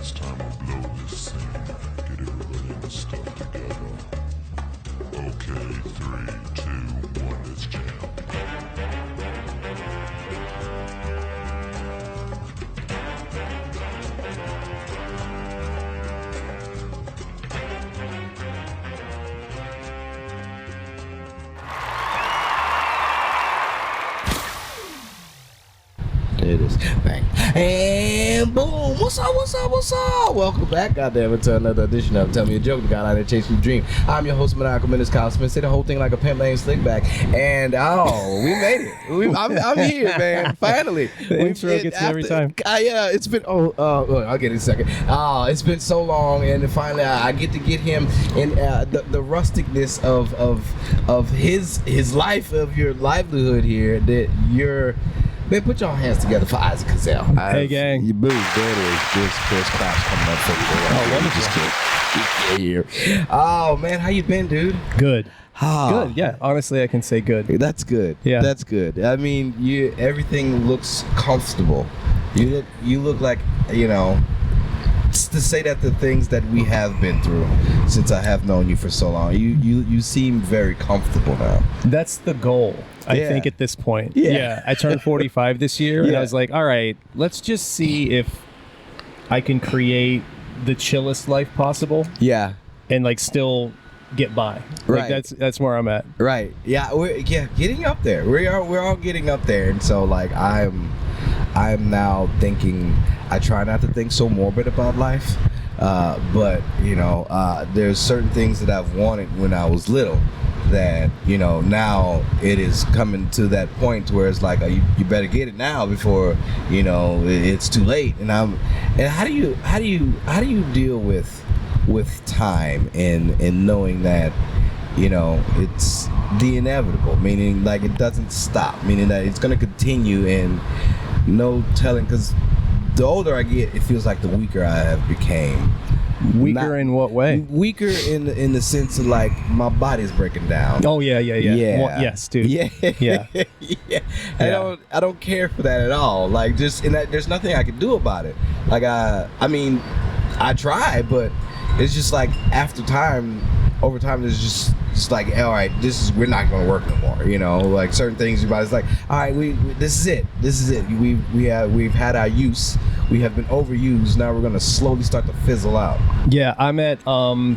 It's time to blow this scene. Get everybody in the stuff together. Okay, 3, 2, 1, let's jam. It is bang and boom. What's up? What's up? What's up? Welcome back, goddammit, to another edition of Tell Me a Joke, the guy out there chasing your dream. I'm your host, Maniacal, Menace. Say the whole thing like a pimp named Slickback, and we made it. I'm here, man. Finally, The intro gets me every time. Yeah, it's been. I'll get it in a second. It's been so long, and finally I get to get him in the rusticness of his life, of your livelihood here. That you're. Man, put your hands together for Isaac Kozell. Hey, gang. You boo. There it is. There's claps coming up for you. Just kidding. Oh, man. How you been, dude? Good. Good, yeah. Honestly, I can say good. That's good. Yeah. That's good. I mean, everything looks comfortable. You look like, to say that the things that we have been through since I have known you for so long, you seem very comfortable now. That's the goal, I think, at this point. Yeah. I turned 45 this year, and I was like, all right, let's just see if I can create the chillest life possible. Yeah. And still get by. Right. That's where I'm at. Right. Yeah. We're getting up there. We're all getting up there, and so I'm now thinking. I try not to think so morbid about life, but there's certain things that I've wanted when I was little that now it is coming to that point where it's like you better get it now before it's too late. And how do you deal with time and knowing that it's the inevitable, meaning it doesn't stop, meaning that it's going to continue, and no telling, because the older I get, it feels like the weaker I have became. Weaker in what way? Weaker in the sense of my body's breaking down. Oh yeah. Well, yes, dude. Yeah. Yeah. I don't care for that at all. There's nothing I can do about it. I try, but it's just over time, there's just all right, we're not gonna work no more. Certain things your body's like, all right, this is it. We've had our use. We have been overused. Now we're gonna slowly start to fizzle out. Yeah, I'm at the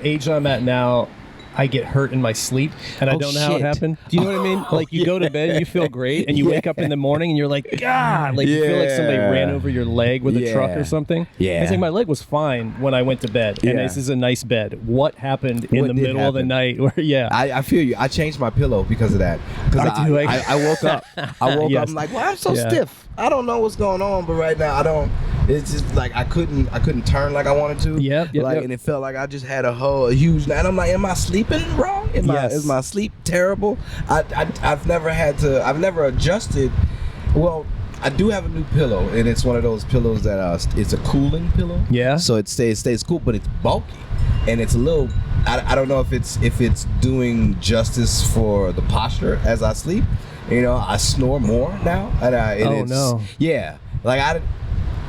age I'm at now. I get hurt in my sleep, and I don't know how it happened. Do you know what I mean? You go to bed and you feel great, and you wake up in the morning and you're like, God! You feel like somebody ran over your leg with a truck or something. Yeah. I think my leg was fine when I went to bed, and this is a nice bed. What happened in the middle of the night? I feel you. I changed my pillow because of that. Because I woke up. Yes. I'm like, well, I'm so stiff. I don't know what's going on, but right now I don't. It's just I couldn't turn like I wanted to. Yep. And it felt like I just had a huge night. I'm like, am I sleeping wrong? Is my sleep terrible? I've never adjusted. Well, I do have a new pillow, and it's one of those pillows that it's a cooling pillow. Yeah. So it stays cool, but it's bulky, and it's a little. I don't know if it's doing justice for the posture as I sleep. I snore more now, and no. Yeah. I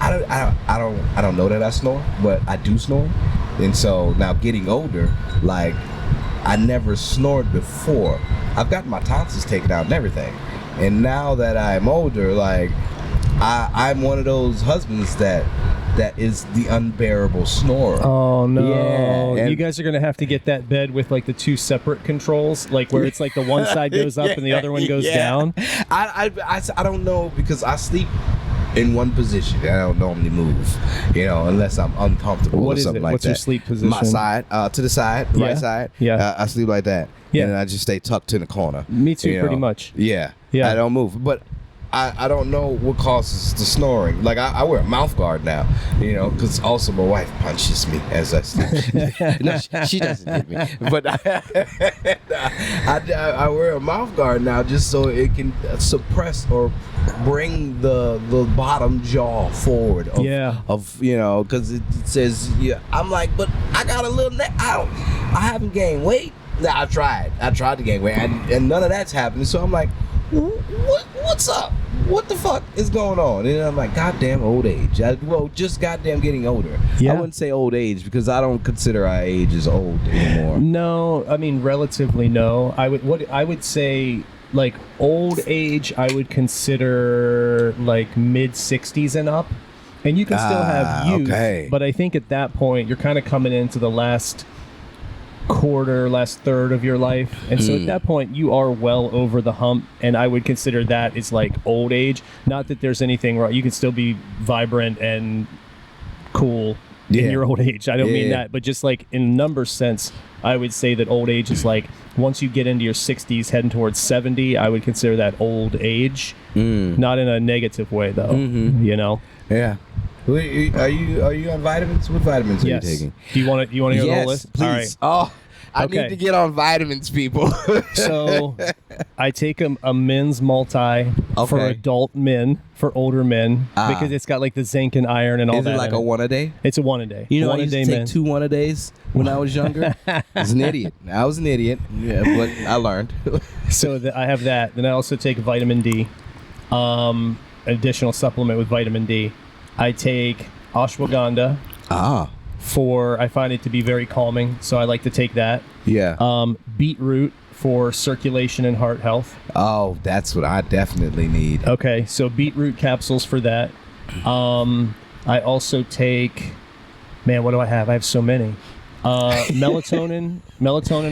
don't know that I snore, but I do snore, and so now getting older, I never snored before. I've gotten my tonsils taken out and everything, and now that I'm older, I'm one of those husbands that is the unbearable snorer. Oh no! Yeah, you guys are gonna have to get that bed with the two separate controls, where it's the one side goes up and the other one goes down. I don't know, because I sleep in one position. I don't normally move, unless I'm uncomfortable or something like that. What's your sleep position? My side, to the side, right side. Yeah. I sleep like that. Yeah. And I just stay tucked in the corner. Me too, pretty much. Yeah. Yeah. I don't move, but I don't know what causes the snoring. I wear a mouth guard now, because also my wife punches me as I sleep. No, she doesn't hit me, but I wear a mouth guard now just so it can suppress or bring the bottom jaw forward. Because it says, I'm like, but I got a little neck. I haven't gained weight. Nah, I tried to gain weight, and none of that's happening. So I'm like, what's up? what the fuck is going on? And I'm like, goddamn old age. Just goddamn getting older. Yeah. I wouldn't say old age because I don't consider our age as old anymore. No, I mean relatively no. I would say like old age. I would consider like mid 60s and up, and you can still have youth. Okay. But I think at that point you're kind of coming into the last third of your life, and so at that point you are well over the hump, and I would consider that is like old age. Not that there's anything wrong, you can still be vibrant and cool in your old age. I don't mean that, but just like in numbers sense, I would say that old age is like once you get into your 60s heading towards 70, I would consider that old age. Not in a negative way though. You know. Yeah. Are you on vitamins? What vitamins are you taking? Do you want to hear the whole list? Please. All right. Oh, I need to get on vitamins, people. So I take a men's multi for adult men, for older men, because it's got like the zinc and iron and all that. Is it like a one a day? It's a one a day. You know, I used to take 2 1-a-days when I was younger. I was an idiot. I was an idiot, but I learned. So I have that. Then I also take vitamin D, an additional supplement with vitamin D. I take ashwagandha. I find it to be very calming, so I like to take that. Yeah. Beetroot for circulation and heart health. Oh, that's what I definitely need. Okay, so beetroot capsules for that. I also take, what do I have? I have so many. Melatonin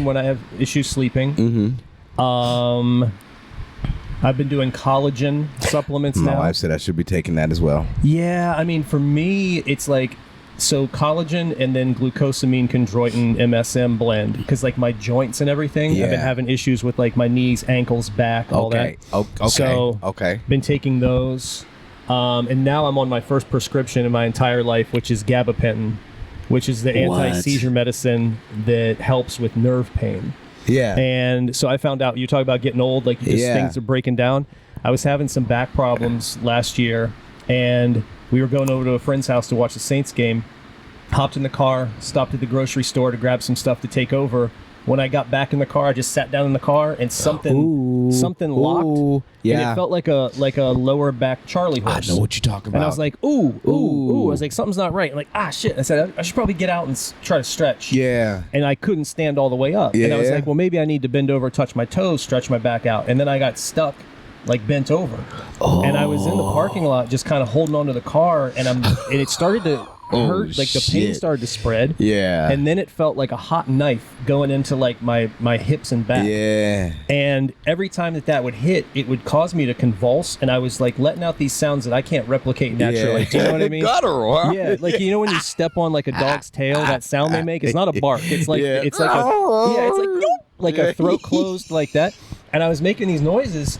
when I have issues sleeping. I've been doing collagen supplements now. My wife said I should be taking that as well. Yeah, I mean, for me, it's like, so collagen and then glucosamine chondroitin MSM blend, because like my joints and everything, I've been having issues with like my knees, ankles, back, all that. Okay. So been taking those, and now I'm on my first prescription in my entire life, which is gabapentin, which is the anti-seizure medicine that helps with nerve pain. Yeah. And so I found out, you talk about getting old, like just things are breaking down. I was having some back problems last year, and we were going over to a friend's house to watch the Saints game. Hopped in the car, stopped at the grocery store to grab some stuff to take over. When I got back in the car, I just sat down in the car and something locked. Yeah. And it felt like a lower back Charlie horse. I know what you're talking about. And I was like, ooh. I was like, something's not right. I'm like, shit. I said, I should probably get out and try to stretch. Yeah. And I couldn't stand all the way up. Yeah. And I was like, well, maybe I need to bend over, touch my toes, stretch my back out. And then I got stuck, like bent over. And I was in the parking lot just kind of holding onto the car, and it started to hurt, like the pain started to spread. Yeah. And then it felt like a hot knife going into like my hips and back. Yeah. And every time that would hit, it would cause me to convulse, and I was like letting out these sounds that I can't replicate naturally. Do you know what I mean? Guttural. Yeah, like you know when you step on like a dog's tail, that sound they make, it's not a bark. It's like it's like a throat closed like that. And I was making these noises.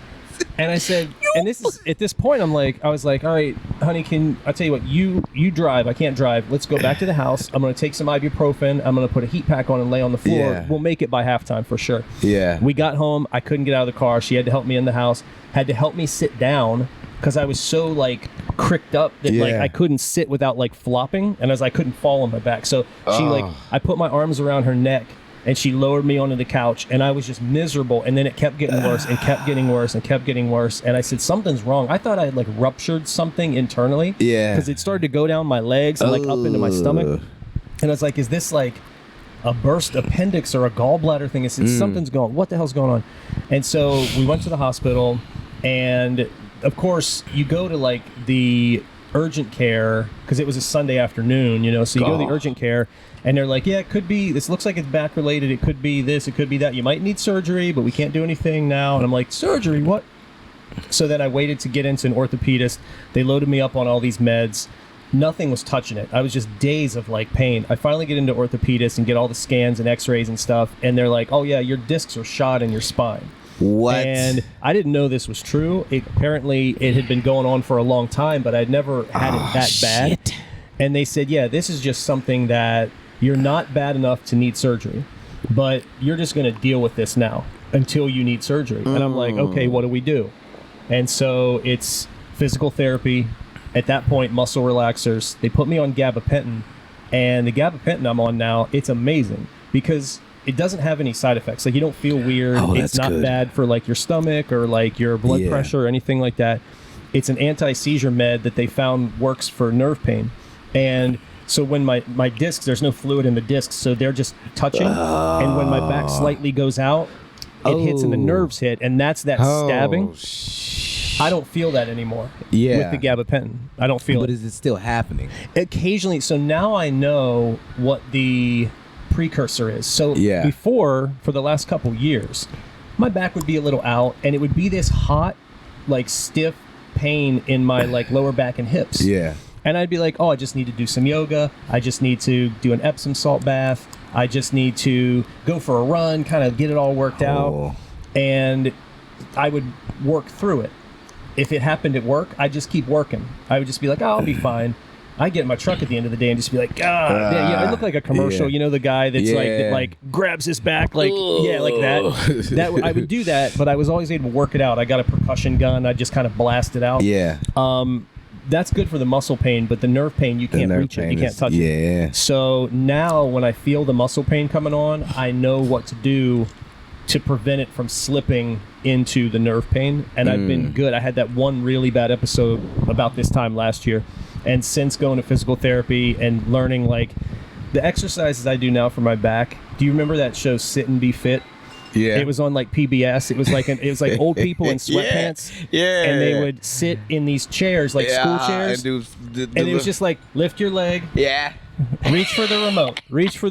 And I said, and this is at this point, I was like, all right, honey, I tell you what, you drive, I can't drive. Let's go back to the house. I'm going to take some ibuprofen. I'm going to put a heat pack on and lay on the floor. Yeah. We'll make it by halftime for sure. Yeah. We got home. I couldn't get out of the car. She had to help me in the house, had to help me sit down because I was so like cricked up that like I couldn't sit without like flopping, and I couldn't fall on my back. So she I put my arms around her neck, and she lowered me onto the couch, and I was just miserable. And then it kept getting worse and kept getting worse and kept getting worse. And I said, something's wrong. I thought I had like ruptured something internally. Yeah. Because it started to go down my legs and like up into my stomach. And I was like, is this like a burst appendix or a gallbladder thing? I said, something's going, what the hell's going on? And so we went to the hospital, and of course you go to like the urgent care because it was a Sunday afternoon, so you go to the urgent care, and they're like, yeah, it could be, this looks like it's back related, it could be this, it could be that, you might need surgery, but we can't do anything now. And I'm like, surgery, what? So then I waited to get into an orthopedist. They loaded me up on all these meds. Nothing was touching it. I was just days of like pain. I finally get into orthopedist and get all the scans and x-rays and stuff, and they're like, oh yeah, your discs are shot in your spine. What? And I didn't know this was true. Apparently it had been going on for a long time, but I'd never had it that bad. And they said, yeah, this is just something that you're not bad enough to need surgery, but you're just going to deal with this now until you need surgery. And I'm like, okay, what do we do? And so it's physical therapy. At that point, muscle relaxers. They put me on gabapentin, and the gabapentin I'm on now, it's amazing because it doesn't have any side effects. Like, you don't feel weird. It's not bad for like your stomach or like your blood pressure or anything like that. It's an anti-seizure med that they found works for nerve pain. And so when my discs, there's no fluid in the discs, so they're just touching. And when my back slightly goes out, it hits and the nerves hit, and that's that stabbing. I don't feel that anymore with the gabapentin. I don't feel it. But is it still happening? Occasionally. So now I know what the precursor is. So before, for the last couple years, my back would be a little out, and it would be this hot, like stiff pain in my like lower back and hips. Yeah. And I'd be like, oh, I just need to do some yoga. I just need to do an Epsom salt bath. I just need to go for a run, kind of get it all worked out. And I would work through it. If it happened at work, I'd just keep working. I would just be like, oh, I'll be fine. I get in my truck at the end of the day and just be like, God, I look like a commercial. You know, the guy that's like grabs his back, like that. That I would do that, but I was always able to work it out. I got a percussion gun. I just kind of blast it out. Yeah. That's good for the muscle pain, but the nerve pain, you can't reach it. You can't touch it. So now when I feel the muscle pain coming on, I know what to do to prevent it from slipping into the nerve pain. And I've been good. I had that one really bad episode about this time last year. And since going to physical therapy and learning like the exercises I do now for my back, do you remember that show Sit and Be Fit? Yeah. It was on like PBS. It was like old people in sweatpants. Yeah. And they would sit in these chairs, like school chairs. And it was just like, lift your leg. Yeah. Reach for the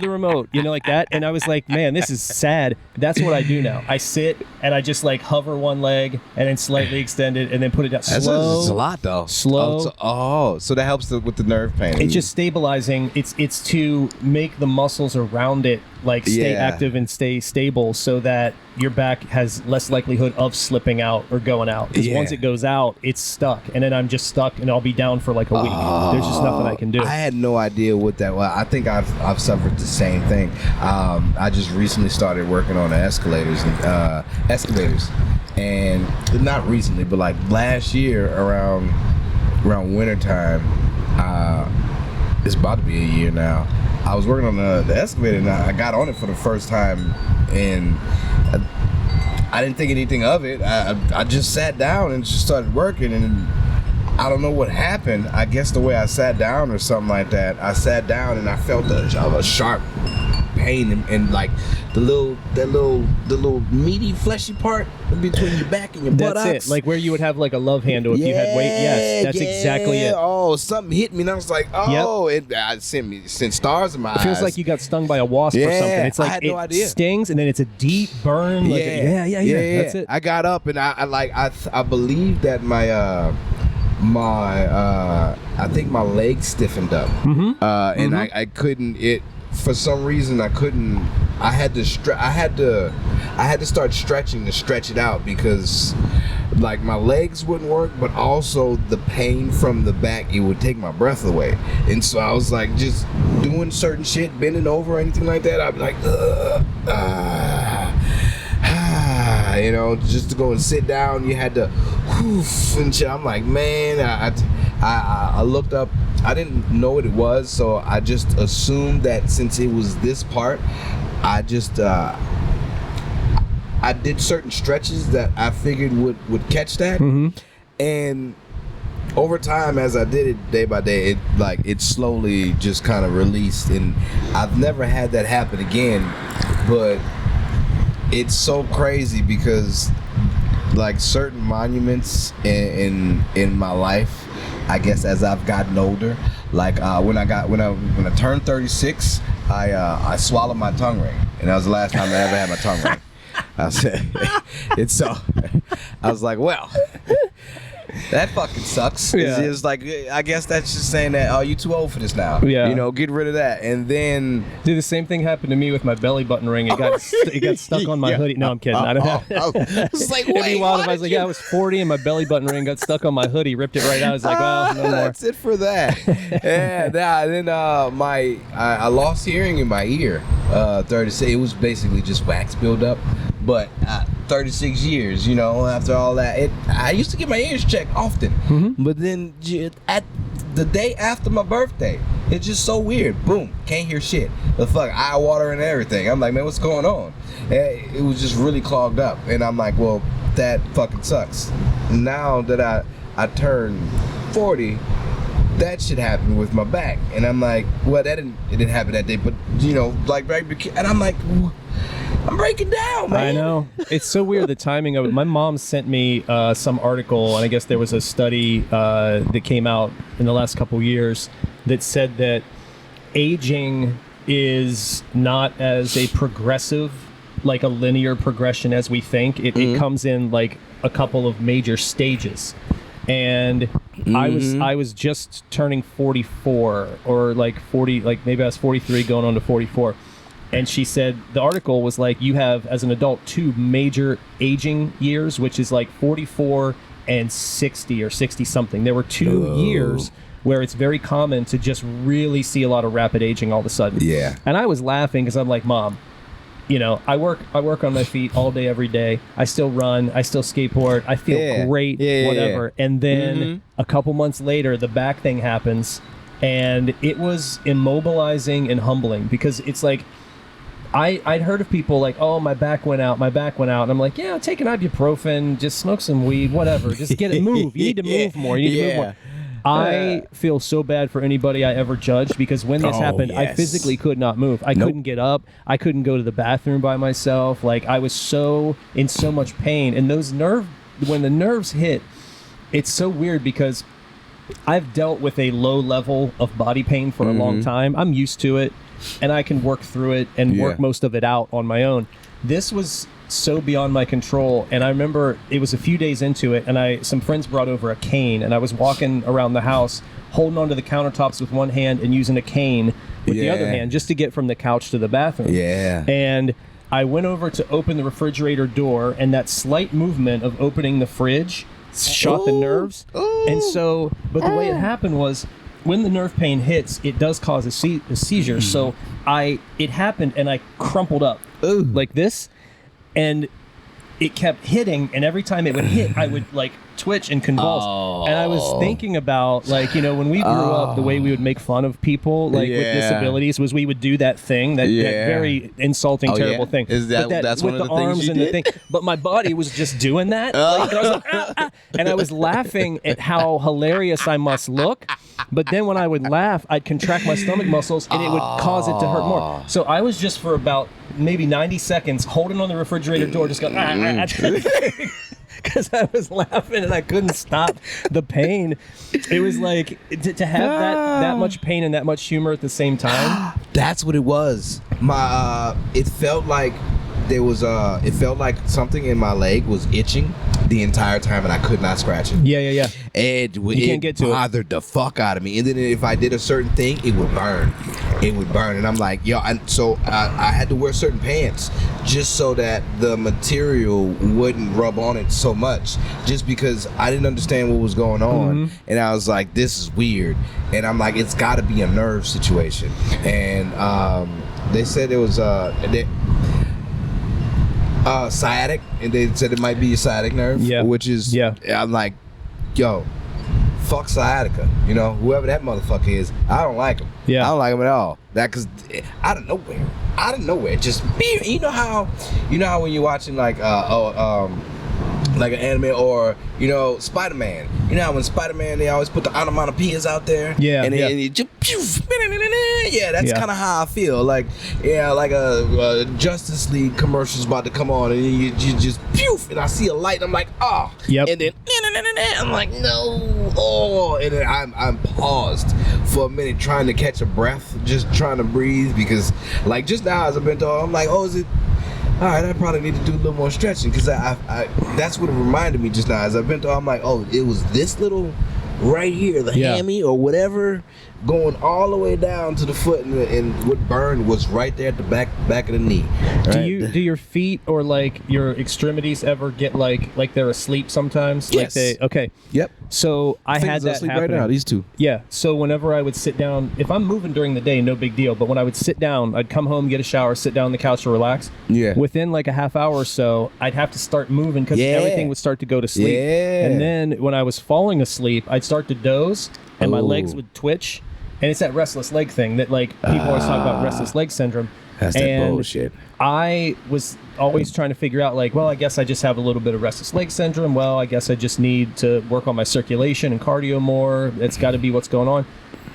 remote. You know, like that. And I was like, man, this is sad. That's what I do now. I sit and I just like hover one leg and then slightly extend it and then put it down. That's a lot though. Slow. So that helps with the nerve pain. It's just stabilizing. It's to make the muscles around it like stay active and stay stable so that your back has less likelihood of slipping out or going out. Because once it goes out, it's stuck. And then I'm just stuck and I'll be down for like a week. There's just nothing I can do. I had no idea what that was. I think I've suffered the same thing. I just recently started working on the excavators, and not recently, but like last year around winter time. It's about to be a year now. I was working on the excavator, and I got on it for the first time, and I didn't think anything of it. I just sat down and just started working, and I don't know what happened. I guess the way I sat down or something like that. I sat down and I felt a sharp pain and like the little meaty fleshy part between your back and your buttocks. That's it. Like where you would have like a love handle if you had weight. Yes, that's exactly it. Oh, something hit me and I was like, oh, it sent stars in my eyes. It feels like you got stung by a wasp or something. It's like I had no idea. Stings and then it's a deep burn. Like yeah. That's it. I got up and I believe that I think my legs stiffened up, and I couldn't. For some reason I couldn't. I had to start stretching to stretch it out because like my legs wouldn't work, but also the pain from the back, it would take my breath away. And so I was like just doing certain shit, bending over or anything like that, I'd be like you know, just to go and sit down, you had to whoof and shit. I'm like, man, I looked up, I didn't know what it was, so I just assumed that since it was this part, I just I did certain stretches that I figured would catch that. And over time, as I did it day by day, it slowly just kind of released, and I've never had that happen again. But it's so crazy because like certain monuments in my life, I guess as I've gotten older, like when I turned 36, I swallowed my tongue ring, and that was the last time I ever had my tongue ring. I said, it's so. I was like, well, that fucking sucks. It's like, I guess that's just saying that, oh, you too old for this now. Yeah. You know, get rid of that. And then dude, the same thing happened to me with my belly button ring. It got stuck on my hoodie. No, I'm kidding. I don't have. It's like, wait, I was like, I was 40 and my belly button ring got stuck on my hoodie. Ripped it right out. I was like, well, no more. That's it for that. And then I lost hearing in my ear. 36. It was basically just wax buildup. But 36 years, you know, after all that, I used to get my ears checked often. But then at the day after my birthday, it's just so weird. Boom, can't hear shit. The fuck, eye water and everything. I'm like, man, what's going on? It was just really clogged up. And I'm like, well, that fucking sucks. Now that I turned 40, that shit happened with my back. And I'm like, well, it didn't happen that day, but you know, like right, and I'm like, I'm breaking down, man. I know. It's so weird, the timing of it. My mom sent me some article, and I guess there was a study that came out in the last couple years that said that aging is not as a progressive, like a linear progression as we think. It comes in like a couple of major stages. And I was just turning 44, or like 40, like maybe I was 43 going on to 44. And she said, the article was like, you have, as an adult, 2 major aging years, which is like 44 and 60 or 60-something. There were 2 years where it's very common to just really see a lot of rapid aging all of a sudden. Yeah. And I was laughing because I'm like, Mom, you know, I work on my feet all day, every day. I still run. I still skateboard. I feel great, whatever. And then a couple months later, the back thing happens. And it was immobilizing and humbling because it's like, I'd heard of people like, oh, my back went out. And I'm like, yeah, take an ibuprofen, just smoke some weed, whatever. Just get it, move. You need to move more. You need to move more. I feel so bad for anybody I ever judged because when this happened, I physically could not move. I couldn't get up. I couldn't go to the bathroom by myself. Like, I was in so much pain. And when the nerves hit, it's so weird because I've dealt with a low level of body pain for a long time. I'm used to it. And I can work through it and work most of it out on my own. This was so beyond my control, and I remember it was a few days into it, and some friends brought over a cane, and I was walking around the house holding onto the countertops with one hand and using a cane with the other hand just to get from the couch to the bathroom. Yeah. And I went over to open the refrigerator door, and that slight movement of opening the fridge shot the nerves. And so, but the way it happened was, when the nerve pain hits, it does cause a seizure. So it happened, and I crumpled up like this, and it kept hitting. And every time it would hit, I would like twitch and convulse. And I was thinking about, like, you know, when we grew up, the way we would make fun of people like with disabilities was we would do that thing, that very insulting, terrible thing. Is that's with one of the the things arms you and did? the thing? But my body was just doing that, like, and I was like, and I was laughing at how hilarious I must look. But then when I would laugh, I'd contract my stomach muscles, and it would cause it to hurt more. So I was just for about maybe 90 seconds holding on the refrigerator door, just going, because I was laughing and I couldn't stop the pain. It was like to have that much pain and that much humor at the same time. That's what it was. It felt like it felt like something in my leg was itching the entire time, and I could not scratch it. Yeah. And you can't get to it. Bothered the fuck out of me. And then if I did a certain thing, it would burn. And I'm like, yo, so I had to wear certain pants just so that the material wouldn't rub on it so much, just because I didn't understand what was going on. And I was like, this is weird. And I'm like, it's got to be a nerve situation. And they said it was sciatic, and they said it might be a sciatic nerve, which is, I'm like, yo, fuck sciatica, you know, whoever that motherfucker is, I don't like him. I don't like him at all. Because out of nowhere, just you know how when you're watching like like an anime, or you know, Spider-Man. You know how when Spider-Man, they always put the onomatopoeias out there, and you just, that's kind of how I feel. Like, like a Justice League commercial's about to come on, and you just and I see a light, and I'm like, oh, and then I'm like, no, and then I'm paused for a minute trying to catch a breath, just trying to breathe, because like just now as I've been told, I'm like, oh, is it? All right, I probably need to do a little more stretching, because I that's what it reminded me just now. As I've been through, I'm like, oh, it was this little right here, the hammy or whatever, going all the way down to the foot, and what burned was right there at the back of the knee. Right? Do your feet or like your extremities ever get like they're asleep sometimes? Yes. Yep. So I had that asleep happen right now. These two. Yeah. So whenever I would sit down, if I'm moving during the day, no big deal. But when I would sit down, I'd come home, get a shower, sit down on the couch to relax. Yeah. Within like a half hour or so, I'd have to start moving because everything would start to go to sleep. Yeah. And then when I was falling asleep, I'd start to doze, and my legs would twitch. And it's that restless leg thing that like people always talk about, restless leg syndrome. That's that bullshit. I was always trying to figure out, like, well, I guess I just have a little bit of restless leg syndrome. Well, I guess I just need to work on my circulation and cardio more. It's got to be what's going on.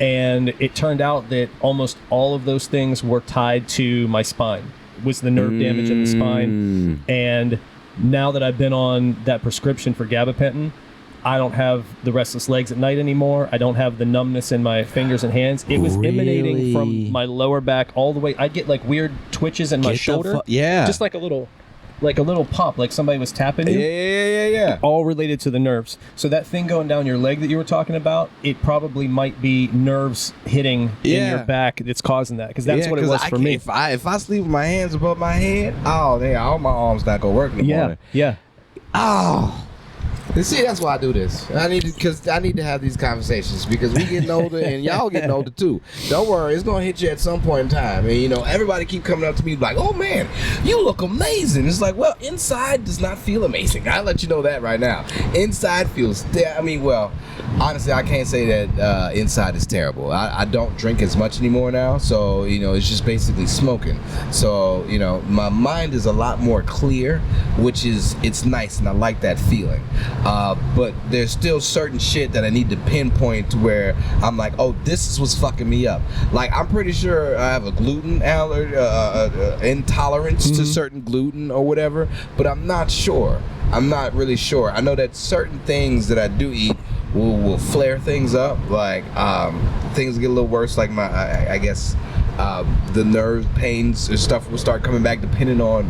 And it turned out that almost all of those things were tied to my spine. Was the nerve damage in the spine. And now that I've been on that prescription for gabapentin, I don't have the restless legs at night anymore. I don't have the numbness in my fingers and hands. It was emanating from my lower back all the way. I get like weird twitches in my shoulder. Just like a little pop, like somebody was tapping you. Yeah. All related to the nerves. So that thing going down your leg that you were talking about, it probably might be nerves hitting in your back that's causing that. Because that's what it was for me. If I sleep with my hands above my head, all my arms not gonna work in the morning. Yeah. Oh. See, that's why I do this. I need to have these conversations because we getting older and y'all getting older too. Don't worry, it's gonna hit you at some point in time. And everybody keep coming up to me like, "Oh man, you look amazing." It's like, well, inside does not feel amazing. I'll let you know that right now. Inside feels. Honestly, I can't say that inside is terrible. I don't drink as much anymore now, so it's just basically smoking. So my mind is a lot more clear, it's nice, and I like that feeling. But there's still certain shit that I need to pinpoint to where I'm like, oh, this is what's fucking me up. Like, I'm pretty sure I have a gluten intolerance to certain gluten or whatever, but I'm not sure. I'm not really sure. I know that certain things that I do eat will flare things up. Like, things get a little worse. Like I guess the nerve pains and stuff will start coming back depending on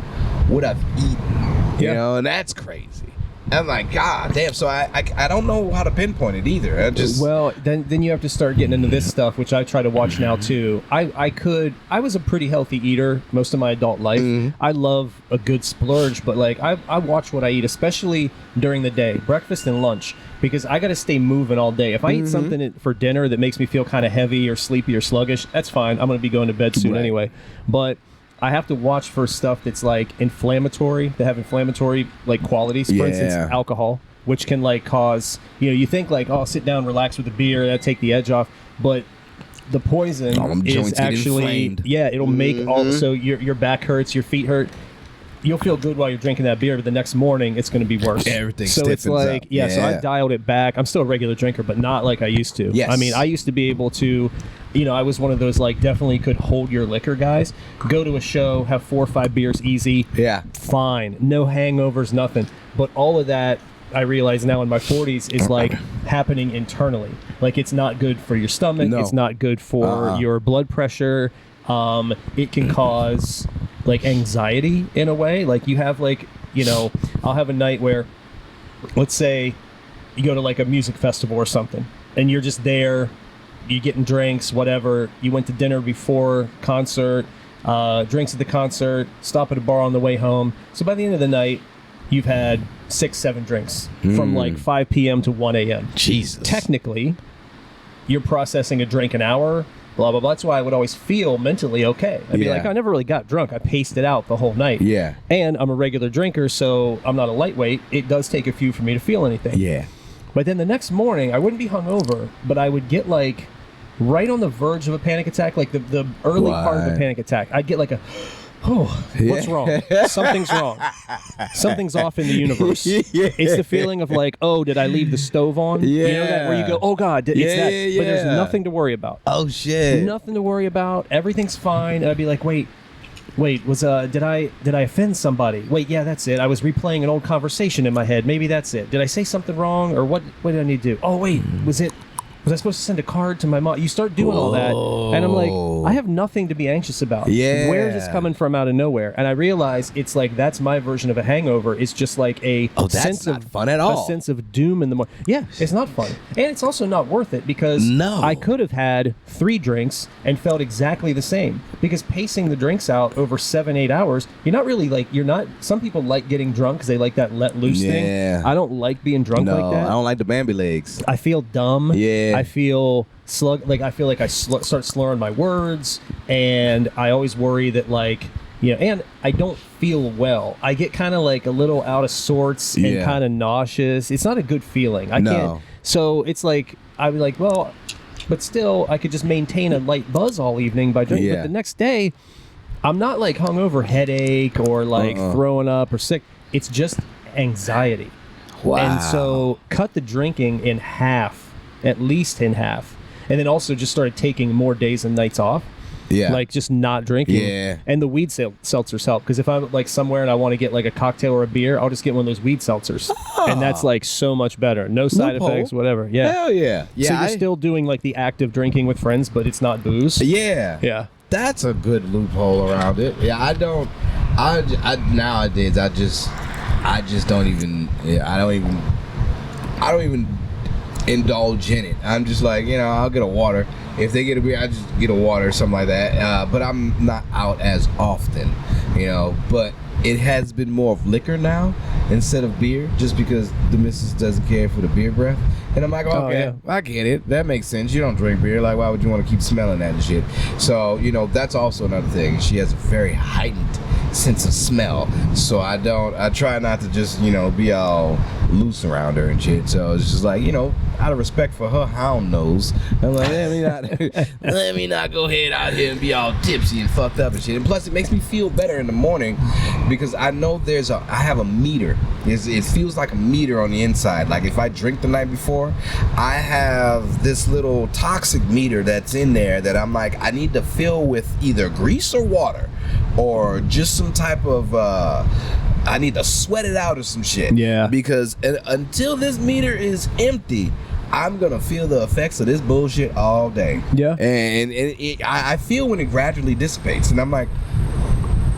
what I've eaten. And that's crazy. I'm like, God damn. So I don't know how to pinpoint it either. Well, then you have to start getting into this stuff, which I try to watch now too. I was a pretty healthy eater most of my adult life. I love a good splurge, but like I watch what I eat, especially during the day, breakfast and lunch, because I got to stay moving all day. If I eat something for dinner that makes me feel kind of heavy or sleepy or sluggish, that's fine. I'm going to be going to bed soon anyway. But I have to watch for stuff that's like inflammatory, that have inflammatory like qualities. For instance, alcohol, which can like cause, you think like, oh, sit down, relax with a beer, that'll take the edge off. But the poison is actually, it'll make so your back hurts, your feet hurt. You'll feel good while you're drinking that beer, but the next morning it's going to be worse. Everything so it's like, up. So I dialed it back. I'm still a regular drinker, but not like I used to. Yes. I mean, I used to be able to, I was one of those like definitely could hold your liquor guys. Go to a show, have 4 or 5 beers easy. Yeah. Fine. No hangovers, nothing. But all of that, I realize now in my 40s, is like happening internally. Like, it's not good for your stomach. No. It's not good for your blood pressure. It can cause like anxiety in a way. Like, you have like, I'll have a night where, let's say you go to like a music festival or something and you're just there, you're getting drinks, whatever. You went to dinner before concert, drinks at the concert, stop at a bar on the way home. So by the end of the night, you've had 6-7 drinks from like 5 p.m. to 1 a.m. Jesus. Technically, you're processing a drink an hour, blah, blah, blah. That's why I would always feel mentally okay. I'd be like, I never really got drunk. I paced it out the whole night. Yeah. And I'm a regular drinker, so I'm not a lightweight. It does take a few for me to feel anything. Yeah. But then the next morning, I wouldn't be hungover, but I would get like right on the verge of a panic attack, like the early part of a panic attack. I'd get like a, what's wrong? Something's wrong. Something's off in the universe. It's the feeling of like, oh, did I leave the stove on? Yeah. You know that where you go, oh God, it's that. But there's nothing to worry about. Oh shit. Nothing to worry about. Everything's fine. And I'd be like, wait, was did I offend somebody? Wait, yeah, that's it. I was replaying an old conversation in my head. Maybe that's it. Did I say something wrong, or what did I need to do? Oh wait, was I supposed to send a card to my mom? You start doing all that, and I'm like, I have nothing to be anxious about. Yeah. Where is this coming from out of nowhere? And I realize it's like, that's my version of a hangover. It's just like a sense of fun at all. A sense of doom in the morning. Yeah, it's not fun. And it's also not worth it, because I could have had 3 drinks and felt exactly the same. Because pacing the drinks out over 7-8 hours, you're not really like, some people like getting drunk because they like that let loose thing. I don't like being drunk like that. I don't like the Bambi legs. I feel dumb. Yeah. I feel I feel like I start slurring my words, and I always worry that like, and I don't feel well. I get kind of like a little out of sorts and kind of nauseous. It's not a good feeling. I can't. So it's like, I'd be like, well, but still I could just maintain a light buzz all evening by drinking. But the next day, I'm not like hungover headache or like throwing up or sick. It's just anxiety. Wow. And so cut the drinking in half, at least in half. And then also just started taking more days and nights off. Yeah. Like just not drinking. Yeah. And the weed seltzers help. Because if I'm like somewhere and I want to get like a cocktail or a beer, I'll just get one of those weed seltzers. And that's like so much better. No side effects, whatever. Yeah. Hell yeah. Yeah. So you're still doing like the active drinking with friends, but it's not booze. Yeah. Yeah. That's a good loophole around it. Yeah, I nowadays I just don't even I don't even indulge in it. I'm just like, I'll get a water. If they get a beer, I just get a water or something like that. But I'm not out as often, But it has been more of liquor now instead of beer, just because the missus doesn't care for the beer breath. And I'm like, okay, I get it. That makes sense. You don't drink beer. Like, why would you want to keep smelling that and shit? So, that's also another thing. She has a very heightened sense of smell. So I try not to just, be all loose around her and shit. So it's just like, out of respect for her hound nose, I'm like, let me not go ahead out here and be all tipsy and fucked up and shit. And plus, it makes me feel better in the morning because I know I have a meter. It feels like a meter on the inside. Like if I drink the night before, I have this little toxic meter that's in there that I'm like, I need to fill with either grease or water or just some type of I need to sweat it out or some shit. Yeah. Because until this meter is empty, I'm gonna feel the effects of this bullshit all day. Yeah. And I feel when it gradually dissipates, and I'm like,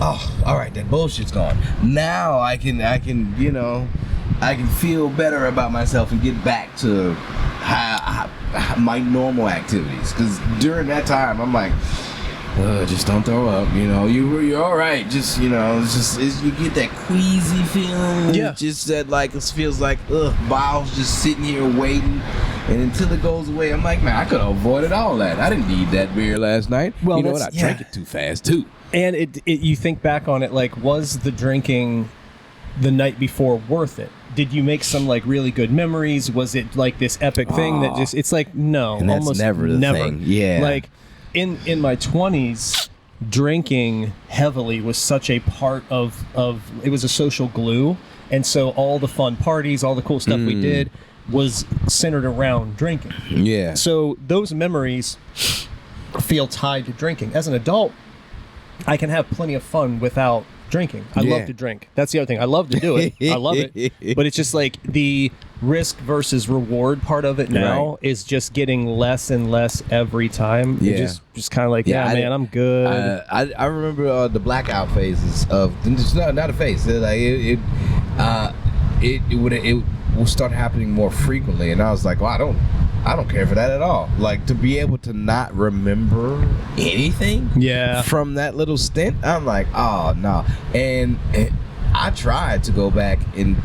oh, all right, that bullshit's gone. Now I can feel better about myself and get back to my normal activities. Because during that time, I'm like, just don't throw up. You're all right. Just you get that queasy feeling. Yeah. Just that like it feels like bowels just sitting here waiting, and until it goes away, I'm like, man, I could have avoided all that. I didn't need that beer last night. Well, you know what? I drank it too fast too. And you think back on it, like, was the drinking the night before worth it? Did you make some like really good memories? Was it like this epic thing that just? It's like no, and that's almost never the thing. Yeah. Like in my 20s, drinking heavily was such a part of it was a social glue, and so all the fun parties, all the cool stuff we did was centered around drinking. Yeah. So those memories feel tied to drinking. As an adult, I can have plenty of fun without drinking. I love to drink. That's the other thing. I love to do it. I love it. But it's just like the risk versus reward part of it now is just getting less and less every time. Yeah. It just kind of like, man, I'm good. I remember the blackout phases of it's not a phase. Like it would start happening more frequently, and I was like, well, I don't care for that at all. Like to be able to not remember anything from that little stint, I'm like, oh no. And I tried to go back and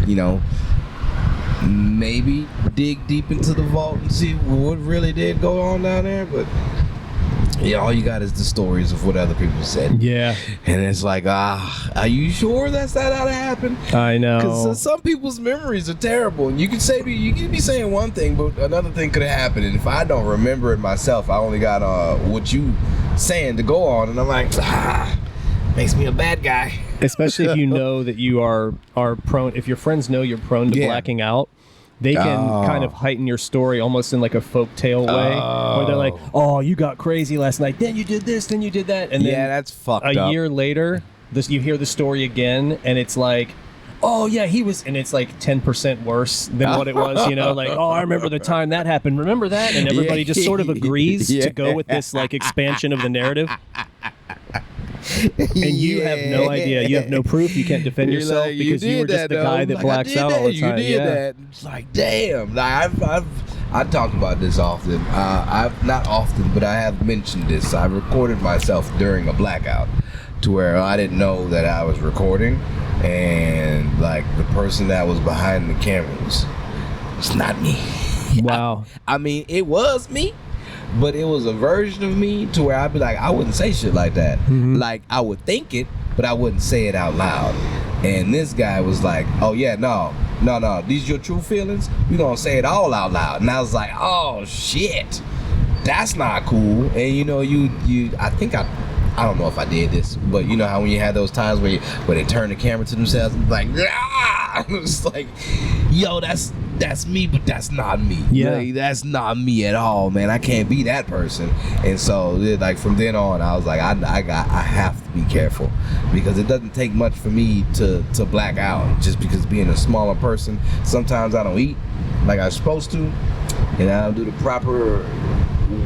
maybe dig deep into the vault and see what really did go on down there, but all you got is the stories of what other people said. Yeah. And it's like, are you sure that's not how it happened? I know. Because some people's memories are terrible. And you can be saying one thing, but another thing could have happened. And if I don't remember it myself, I only got what you saying to go on. And I'm like, makes me a bad guy. Especially if you know that you are prone, if your friends know you're prone to blacking out, they can kind of heighten your story almost in like a folk tale way, where they're like, "Oh, you got crazy last night. Then you did this. Then you did that." And then that's fucked up. A year later, you hear the story again, and it's like, "Oh yeah, he was," and it's like 10% worse than what it was. Like, "Oh, I remember the time that happened. Remember that?" And everybody just sort of agrees to go with this like expansion of the narrative. And you have no idea. You have no proof. You can't defend yourself because you were just the guy that blacks out all the time. You did that. It's like, damn. Like, I've talked about this often. I've not often, but I have mentioned this. I recorded myself during a blackout to where I didn't know that I was recording, and like the person that was behind the camera was not me. Wow. I mean, it was me. But it was a version of me to where I'd be like, I wouldn't say shit like that. Mm-hmm. Like, I would think it, but I wouldn't say it out loud. And this guy was like, oh, yeah, no. These your true feelings? We gonna say it all out loud. And I was like, oh, shit. That's not cool. And, I think I I don't know if I did this, but you know how when you have those times where they turn the camera to themselves and like, ah! It's like, yo, that's me, but that's not me. Yeah, like, that's not me at all, man. I can't be that person. And so, like from then on, I was like, I have to be careful because it doesn't take much for me to black out. Just because being a smaller person, sometimes I don't eat like I'm supposed to, and I don't do the proper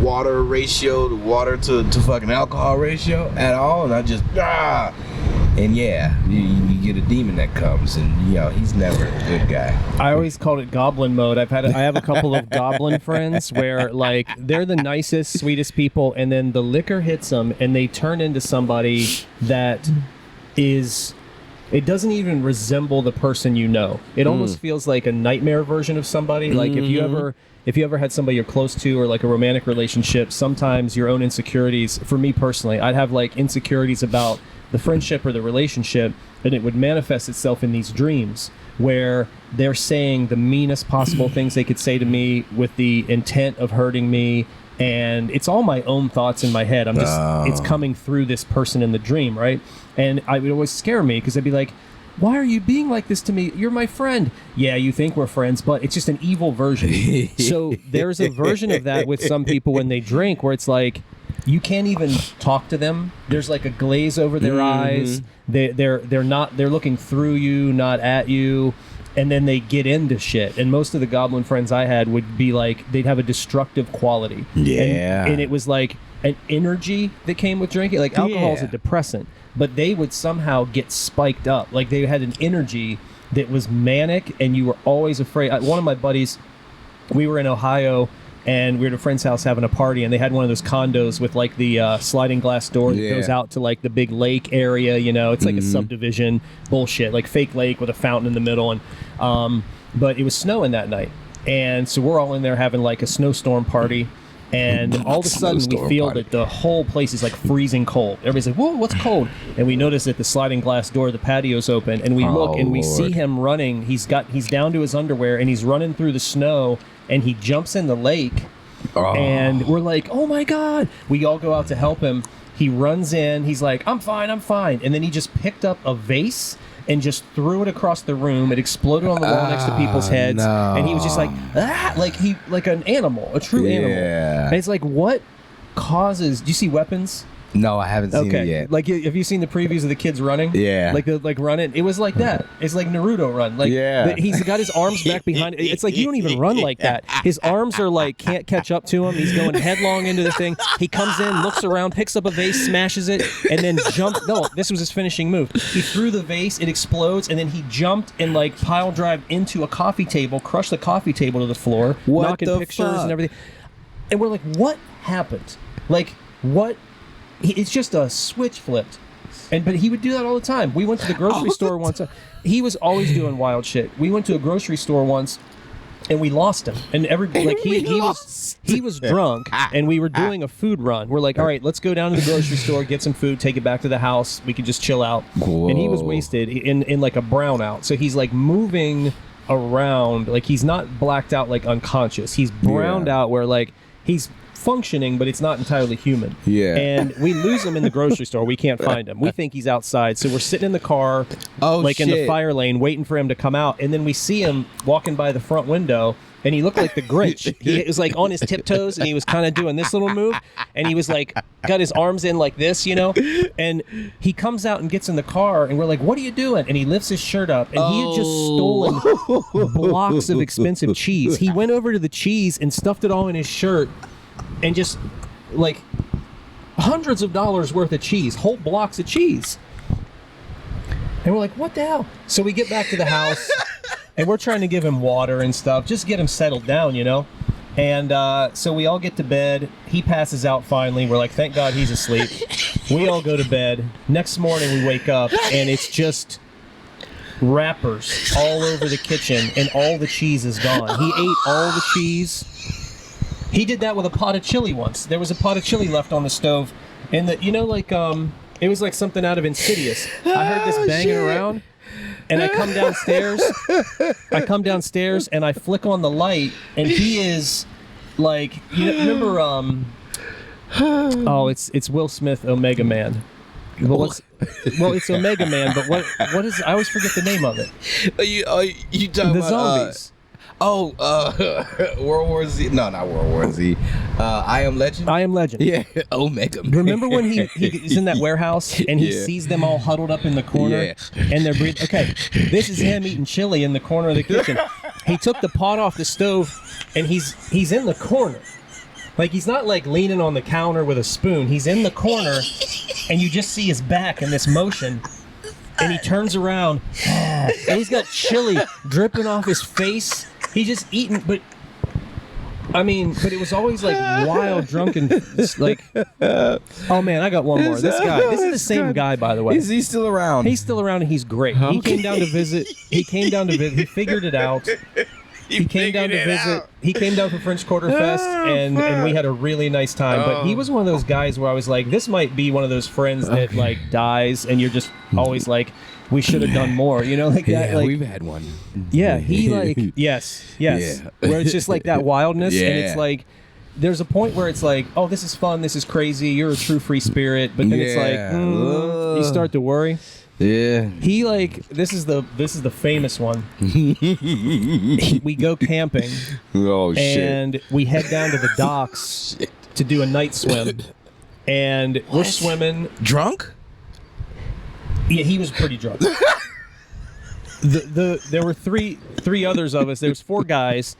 water ratio, the water to fucking alcohol ratio at all, and I just and yeah, you get a demon that comes, and you know he's never a good guy. I always called it goblin mode. I have a couple of goblin friends where like they're the nicest, sweetest people, and then the liquor hits them, and they turn into somebody that is. It doesn't even resemble the person you know. It almost feels like a nightmare version of somebody. Like if you ever had somebody you're close to or like a romantic relationship, sometimes your own insecurities, for me personally, I'd have like insecurities about the friendship or the relationship, and it would manifest itself in these dreams where they're saying the meanest possible things they could say to me with the intent of hurting me. And it's all my own thoughts in my head. It's coming through this person in the dream, right? And it would always scare me because I'd be like, why are you being like this to me? You're my friend. Yeah, you think we're friends, but it's just an evil version. So there's a version of that with some people when they drink where it's like, you can't even talk to them. There's like a glaze over their eyes. They're looking through you, not at you. And then they get into shit. And most of the goblin friends I had would be like, they'd have a destructive quality. Yeah. And it was like an energy that came with drinking. Like alcohol is a depressant, but they would somehow get spiked up. Like they had an energy that was manic, and you were always afraid. One of my buddies, we were in Ohio, and we were at a friend's house having a party, and they had one of those condos with like the sliding glass door that goes out to like the big lake area, you know. It's like a subdivision bullshit, like fake lake with a fountain in the middle. And but it was snowing that night, and so we're all in there having like a snowstorm party, and all of a sudden we feel that the whole place is like freezing cold. Everybody's like, whoa, what's cold? And we notice that the sliding glass door of the patio's open, and we look and we see him running. He's down to his underwear, and he's running through the snow, and he jumps in the lake, and we're like, oh my God. We all go out to help him. He runs in, he's like, I'm fine. And then he just picked up a vase and just threw it across the room. It exploded on the wall next to people's heads. No. And he was just like, like an animal, a true animal. And it's like, what causes, do you see Weapons? No, I haven't seen it yet. Like, have you seen the previews of the kids running? Yeah. Like running. It was like that. It's like Naruto run. Like, he's got his arms back behind. It's like you don't even run like that. His arms are like can't catch up to him. He's going headlong into the thing. He comes in, looks around, picks up a vase, smashes it, and then jumps. No, this was his finishing move. He threw the vase, it explodes, and then he jumped and like pile drive into a coffee table, crushed the coffee table to the floor, knocking pictures and everything. And we're like, what happened? Like, what? It's just a switch flipped, but he would do that all the time. We went to the grocery store once. He was always doing wild shit. We went to a grocery store once, and we lost him. And he was drunk, and we were doing a food run. We're like, all right, let's go down to the grocery store, get some food, take it back to the house. We could just chill out. Whoa. And he was wasted in like a brownout. So he's like moving around, like he's not blacked out, like unconscious. He's browned out where like he's functioning, but it's not entirely human. And we lose him in the grocery store. We can't find him. We think he's outside, so we're sitting in the car, in the fire lane, waiting for him to come out. And then we see him walking by the front window, and he looked like the Grinch. He was like on his tiptoes, and he was kind of doing this little move, and he was like got his arms in like this, you know. And he comes out and gets in the car, and we're like, "What are you doing?" And he lifts his shirt up, and he had just stolen blocks of expensive cheese. He went over to the cheese and stuffed it all in his shirt. And just like hundreds of dollars worth of cheese, whole blocks of cheese. And we're like, what the hell? So we get back to the house, and we're trying to give him water and stuff, just get him settled down, you know. And so we all get to bed. He passes out finally. We're like, thank God he's asleep. We all go to bed. Next morning we wake up, and it's just wrappers all over the kitchen, and all the cheese is gone. He ate all the cheese. He did that with a pot of chili once. There was a pot of chili left on the stove, and it was like something out of Insidious. I heard this banging around, and I come downstairs, and I flick on the light, and he is like, remember Oh, it's Will Smith, Omega Man. Well, it's Omega Man, but what is? I always forget the name of it. You talking The about zombies. World War Z? No, not World War Z. I Am Legend. I Am Legend. Yeah, Omega Man. Remember when he's in that warehouse and he sees them all huddled up in the corner and they're breathing? Okay, this is him eating chili in the corner of the kitchen. He took the pot off the stove and he's in the corner. Like, he's not like leaning on the counter with a spoon. He's in the corner and you just see his back in this motion. And he turns around and he's got chili dripping off his face. He's just eating, but it was always like wild, drunken, like, oh man, I got one more. This is the same guy, by the way. Is he still around? He's still around and he's great. Okay. He came down to visit. He figured it out. He came down to visit. He came down for French Quarter Fest, and we had a really nice time. But he was one of those guys where I was like, this might be one of those friends that like dies, and you're just always like, we should have done more, you know, like that. Like, we've had one. Yeah, he like yes, Yeah. where it's just like that wildness, Yeah. and it's like there's a point where it's like, oh, this is fun, this is crazy, you're a true free spirit, but then it's like you start to worry. Yeah. He like this is the famous one. We go camping. Oh shit. And we head down to the docks to do a night swim. And we're swimming. Drunk? Yeah, he was pretty drunk. There were three others of us. There was 4 guys.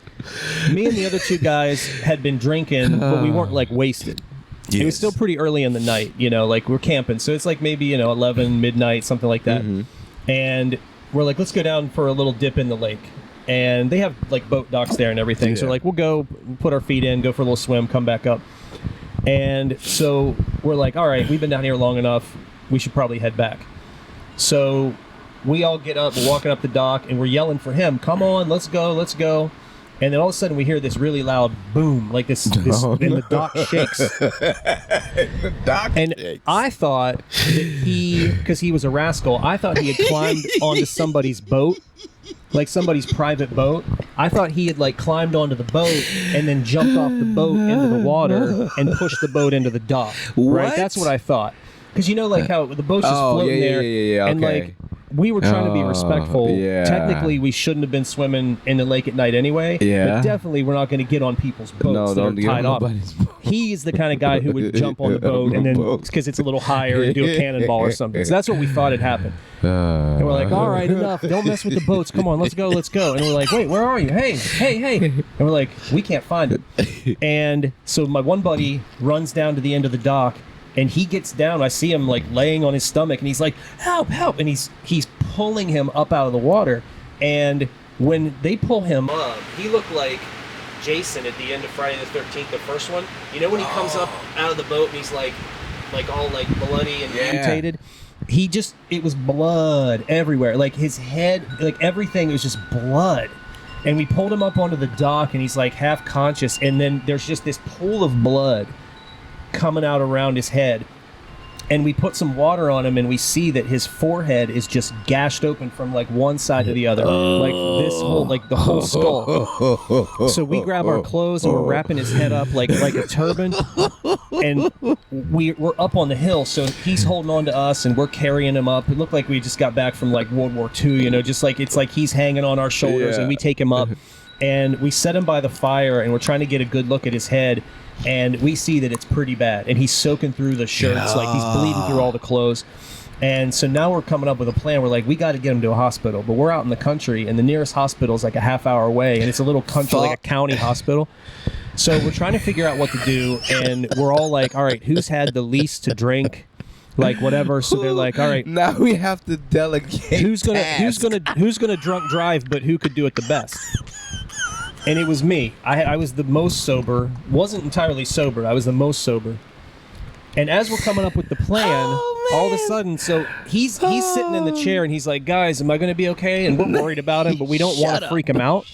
Me and the other 2 guys had been drinking, but we weren't like wasted. Yes. It was still pretty early in the night, you know, like we're camping. So it's like maybe, 11, midnight, something like that. Mm-hmm. And we're like, let's go down for a little dip in the lake. And they have like boat docks there and everything. Yeah. So like, we'll go put our feet in, go for a little swim, come back up. And so we're like, all right, we've been down here long enough. We should probably head back. So we all get up, we're walking up the dock, and we're yelling for him, come on, let's go, let's go. And then all of a sudden we hear this really loud boom, like this and the dock shakes. The dock shakes. I thought that because he was a rascal, I thought he had climbed onto somebody's boat, like somebody's private boat. I thought he had like climbed onto the boat and then jumped off the boat into the water and pushed the boat into the dock. What? Right? That's what I thought. Because you know, like how the boat's just floating there, and okay. like we were trying to be respectful. Yeah. Technically, we shouldn't have been swimming in the lake at night anyway. Yeah. But definitely, we're not going to get on people's boats that are tied up. He's the kind of guy who would jump on the boat and then, because it's a little higher, and do a cannonball or something. So that's what we thought had happened. And we're like, all right, enough. Don't mess with the boats. Come on, let's go, let's go. And we're like, wait, where are you? Hey. And we're like, we can't find him. And so my one buddy runs down to the end of the dock. And he gets down. I see him like laying on his stomach, and he's like, "Help, help!" And he's pulling him up out of the water. And when they pull him up, he looked like Jason at the end of Friday the 13th, the first one. You know when he comes up out of the boat and he's like all like bloody and mutated. It was blood everywhere. Like his head, like everything was just blood. And we pulled him up onto the dock, and he's like half conscious. And then there's just this pool of blood coming out around his head, and we put some water on him, and we see that his forehead is just gashed open from like one side to the other, like this whole, like the whole skull. So we grab our clothes and we're wrapping his head up like a turban, and we're up on the hill, so he's holding on to us and we're carrying him up. It looked like we just got back from like World War II, you know, just like it's like he's hanging on our shoulders, and we take him up and we set him by the fire, and we're trying to get a good look at his head. And we see that it's pretty bad, and he's soaking through the shirts, like he's bleeding through all the clothes. And so now we're coming up with a plan. We're like, we got to get him to a hospital, but we're out in the country, and the nearest hospital is like a half hour away, and it's a little country, like a county hospital. So we're trying to figure out what to do, and we're all like, all right, who's had the least to drink, like whatever. So they're like, all right, now we have to delegate. Who's gonna drunk drive, but who could do it the best? And it was me. I was the most sober. Wasn't entirely sober. I was the most sober. And as we're coming up with the plan, all of a sudden, so he's sitting in the chair, and he's like, guys, am I going to be okay? And we're worried about him, but we don't want to freak him out.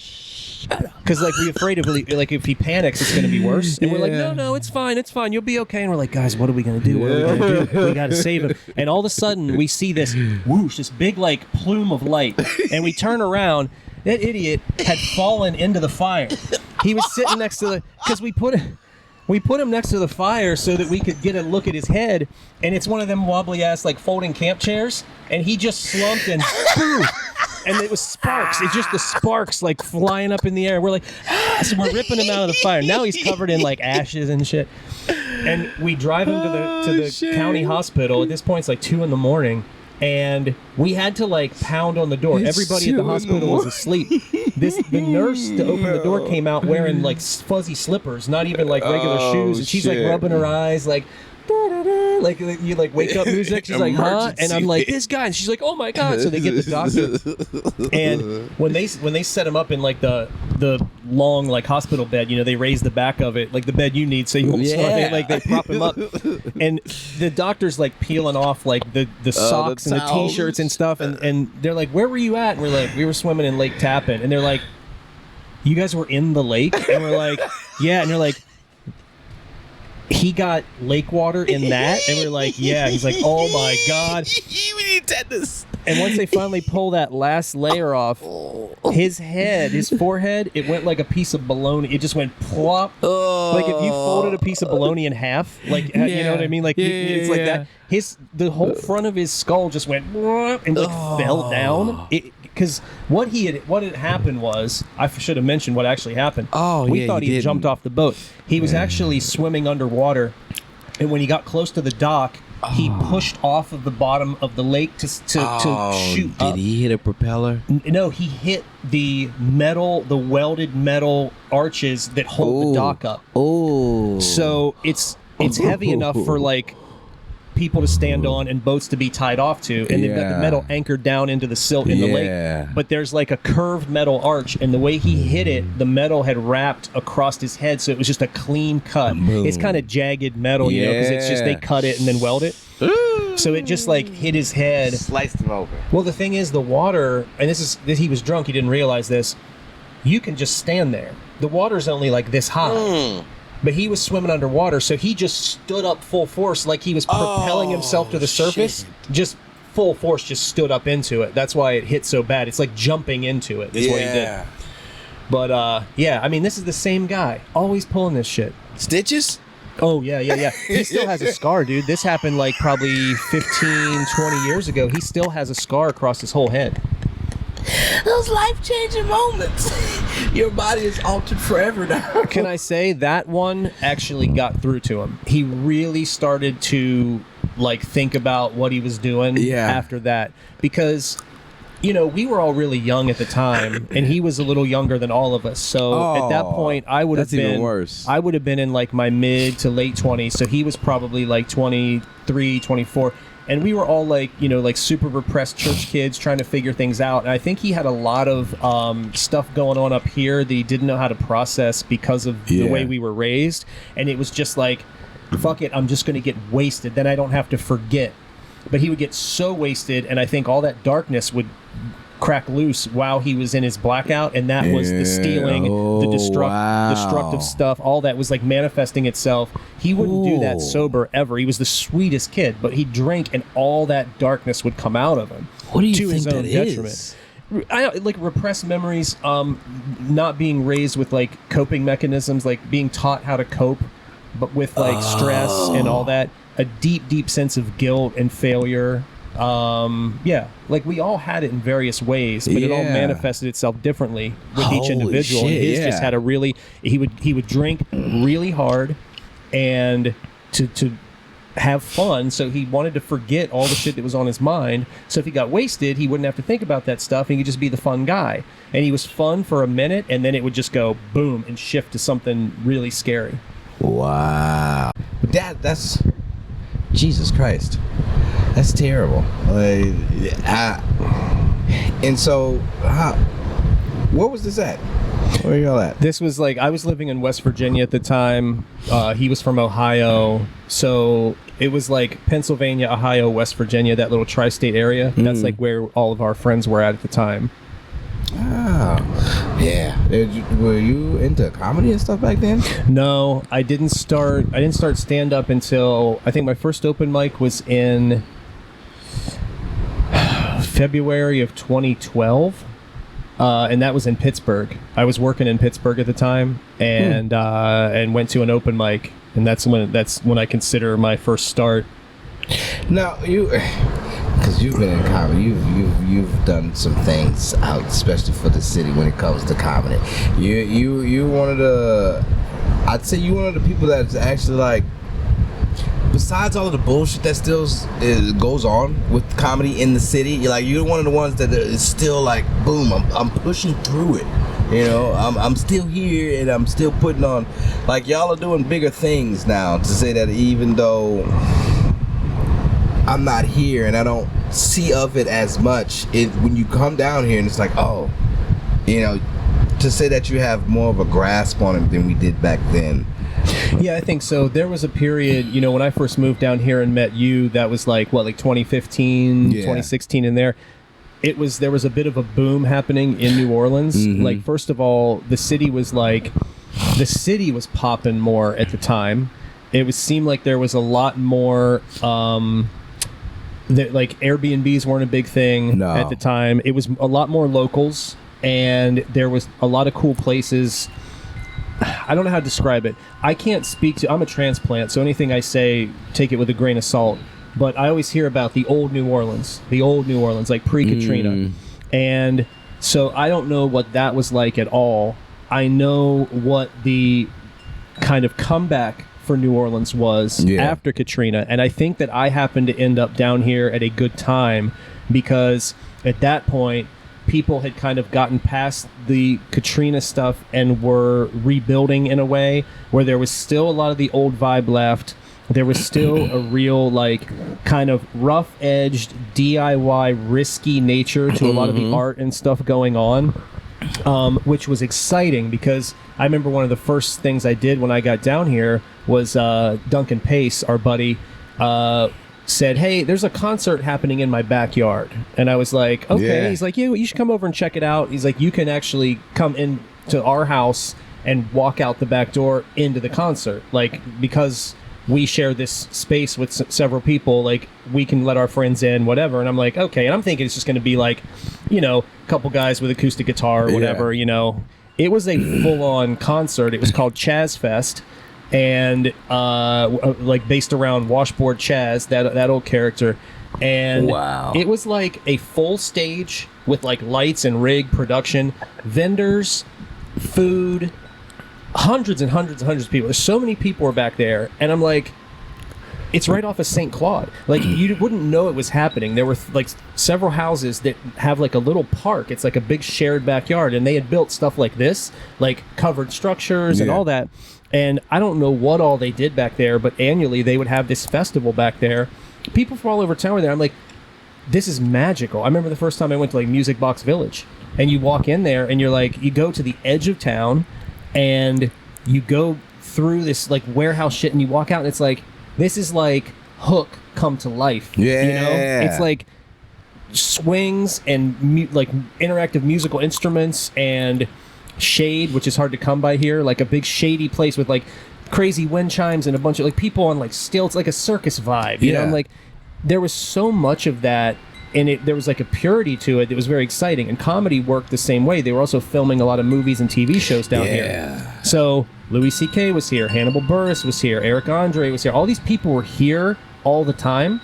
Because like we're afraid of like if he panics, it's going to be worse. And we're like, no, it's fine, you'll be okay. And we're like, guys, what are we going to do? What are we going to do? We got to save him. And all of a sudden, we see this whoosh, this big like plume of light, and we turn around. That idiot had fallen into the fire. He was sitting next to because we put We put him next to the fire so that we could get a look at his head, and it's one of them wobbly ass like folding camp chairs, and he just slumped and boom. And it was sparks. It's just the sparks like flying up in the air. We're like, so we're ripping him out of the fire. Now he's covered in like ashes and shit. And we drive him to the county hospital. At this point, it's like 2 a.m, and we had to like pound on the door. Everybody at the hospital was asleep. The nurse to open the door came out wearing like fuzzy slippers, not even like regular shoes, and she's like rubbing her eyes like. Like you like wake up music. She's like, huh? And I'm like, this guy. And she's like, oh my god. So they get the doctor, and when they set him up in like the long like hospital bed, you know, they raise the back of it like the bed you need, so you won't start. Like they prop him up, and the doctor's like peeling off like the socks and the t-shirts and stuff, and they're like, where were you at? And we're like, we were swimming in Lake Tappan, and they're like, you guys were in the lake? And we're like, yeah, and they're like, he got lake water in that? And we're like, yeah. He's like, oh my god. And once they finally pull that last layer off, his head, his forehead, it went like a piece of bologna. It just went plop. Like if you folded a piece of bologna in half, like you know what I mean? Like it's like that. The whole front of his skull just went and like fell down. Because what had happened was, I should have mentioned what actually happened. We thought he had jumped off the boat. He was actually swimming underwater, and when he got close to the dock, he pushed off of the bottom of the lake to shoot up. Did he hit a propeller? No, he hit the welded metal arches that hold the dock up. So it's heavy enough for like people to stand on and boats to be tied off to, and they've got the metal anchored down into the silt in the lake. But there's like a curved metal arch, and the way he hit it, the metal had wrapped across his head, so it was just a clean cut. It's kind of jagged metal, you know, because it's just they cut it and then weld it. So it just like hit his head, sliced him open. Well, the thing is, the water, and he was drunk, he didn't realize this. You can just stand there. The water's only like this high. But he was swimming underwater, so he just stood up full force like he was propelling himself to the surface. Just full force, just stood up into it. That's why it hit so bad. It's like jumping into it is what he did. But, I mean, this is the same guy. Always pulling this shit. Stitches? Oh, yeah. He still has a scar, dude. This happened like probably 15, 20 years ago. He still has a scar across his whole head. Those life-changing moments. Your body is altered forever now. Can I say that one actually got through to him? He really started to like think about what he was doing after that, because you know, we were all really young at the time, and he was a little younger than all of us. So at that point, I would have been even worse. I would have been in like my mid to late 20s. So he was probably like 23, 24. And we were all like, you know, like super repressed church kids trying to figure things out. And I think he had a lot of stuff going on up here that he didn't know how to process because of the way we were raised. And it was just like, fuck it, I'm just going to get wasted. Then I don't have to forget. But he would get so wasted, and I think all that darkness would crack loose while he was in his blackout, and that was the stealing, the destructive stuff. All that was like manifesting itself. He wouldn't do that sober ever. He was the sweetest kid, but he drank, and all that darkness would come out of him. What do you to think his own that detriment. is? Like repressed memories, not being raised with like coping mechanisms, like being taught how to cope, but with like stress and all that. A deep sense of guilt and failure. Like we all had it in various ways, but it all manifested itself differently with each individual. Shit, His just had a really he would drink really hard and to have fun, so he wanted to forget all the shit that was on his mind. So if he got wasted, he wouldn't have to think about that stuff. He could just be the fun guy. And he was fun for a minute, and then it would just go boom and shift to something really scary. Wow. That's Jesus Christ. That's terrible. And so, where was this at? Where are y'all at? This was like, I was living in West Virginia at the time. He was from Ohio. So it was like Pennsylvania, Ohio, West Virginia, that little tri-state area. That's like where all of our friends were at the time. Oh, yeah. Were you into comedy and stuff back then? No, I didn't start stand-up until, I think my first open mic was in February of 2012. and that was in Pittsburgh. I was working in Pittsburgh at the time, and went to an open mic, and that's when I consider my first start. Now because you've been in comedy, you've done some things out, especially for the city when it comes to comedy. You one of the, I'd say you one of the people that's actually like, besides all of the bullshit that still goes on with comedy in the city, you're one of the ones that is still like, boom, I'm pushing through it. You know, I'm still here and I'm still putting on, like, y'all are doing bigger things now, to say that even though I'm not here and I don't see of it as much, when you come down here and it's like, oh, you know, to say that you have more of a grasp on it than we did back then. Yeah, I think so. There was a period, you know, when I first moved down here and met you, that was like 2015, 2016 in there. There was a bit of a boom happening in New Orleans. Mm-hmm. Like, first of all, the city was popping more at the time. It seemed like there was a lot more, like Airbnbs weren't a big thing at the time. It was a lot more locals, and there was a lot of cool places. I don't know how to describe it. I can't speak to, I'm a transplant, so anything I say, take it with a grain of salt. But I always hear about the old New Orleans, like pre-Katrina. And so I don't know what that was like at all. I know what the kind of comeback for New Orleans was after Katrina. And I think that I happened to end up down here at a good time, because at that point, people had kind of gotten past the Katrina stuff and were rebuilding in a way where there was still a lot of the old vibe left. There was still a real, like, kind of rough-edged, DIY, risky nature to a lot of the art and stuff going on, which was exciting, because I remember one of the first things I did when I got down here was Duncan Pace, our buddy, said, hey, there's a concert happening in my backyard. And I was like, okay. Yeah. He's like, yeah, well, you should come over and check it out. He's like, you can actually come into our house and walk out the back door into the concert. Like, because we share this space with several people, like, we can let our friends in, whatever. And I'm like, okay. And I'm thinking it's just going to be like, you know, a couple guys with acoustic guitar or whatever, you know. It was a full-on concert. It was called Chaz Fest. And like based around Washboard Chaz, that old character, and it was like a full stage with like lights and rig production, vendors, food, hundreds and hundreds and hundreds of people. There's so many people were back there, and I'm like, it's right off of St. Claude. Like, you wouldn't know it was happening. There were like several houses that have like a little park. It's like a big shared backyard, and they had built stuff like this, like covered structures and all that. And I don't know what all they did back there, but annually they would have this festival back there. People from all over town were there. I'm like, this is magical. I remember the first time I went to like Music Box Village, and you walk in there and you're like, you go to the edge of town and you go through this like warehouse shit, and you walk out and it's like, this is like Hook come to life. Yeah. You know? It's like swings and like interactive musical instruments and shade, which is hard to come by here, like a big shady place with like crazy wind chimes and a bunch of like people on like stilts, like a circus vibe, you know. I'm like, there was so much of that, and there was like a purity to it that was very exciting. And comedy worked the same way. They were also filming a lot of movies and TV shows down here. So Louis C.K. was here, Hannibal Buress was here, Eric Andre was here. All these people were here all the time,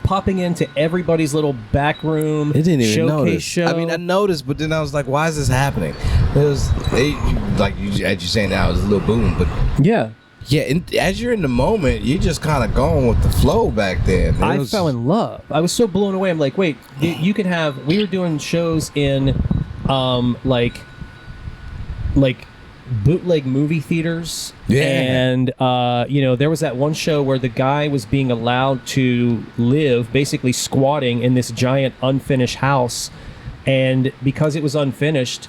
popping into everybody's little back room showcase show. I mean, I noticed, but then I was like, why is this happening? It was, like you, as you're saying now, it was a little boom, but yeah, and as you're in the moment, you're just kind of going with the flow back then. I fell in love. I was so blown away. I'm like, wait, you can have, we were doing shows in like bootleg movie theaters, and you know, there was that one show where the guy was being allowed to live basically squatting in this giant unfinished house, and because it was unfinished,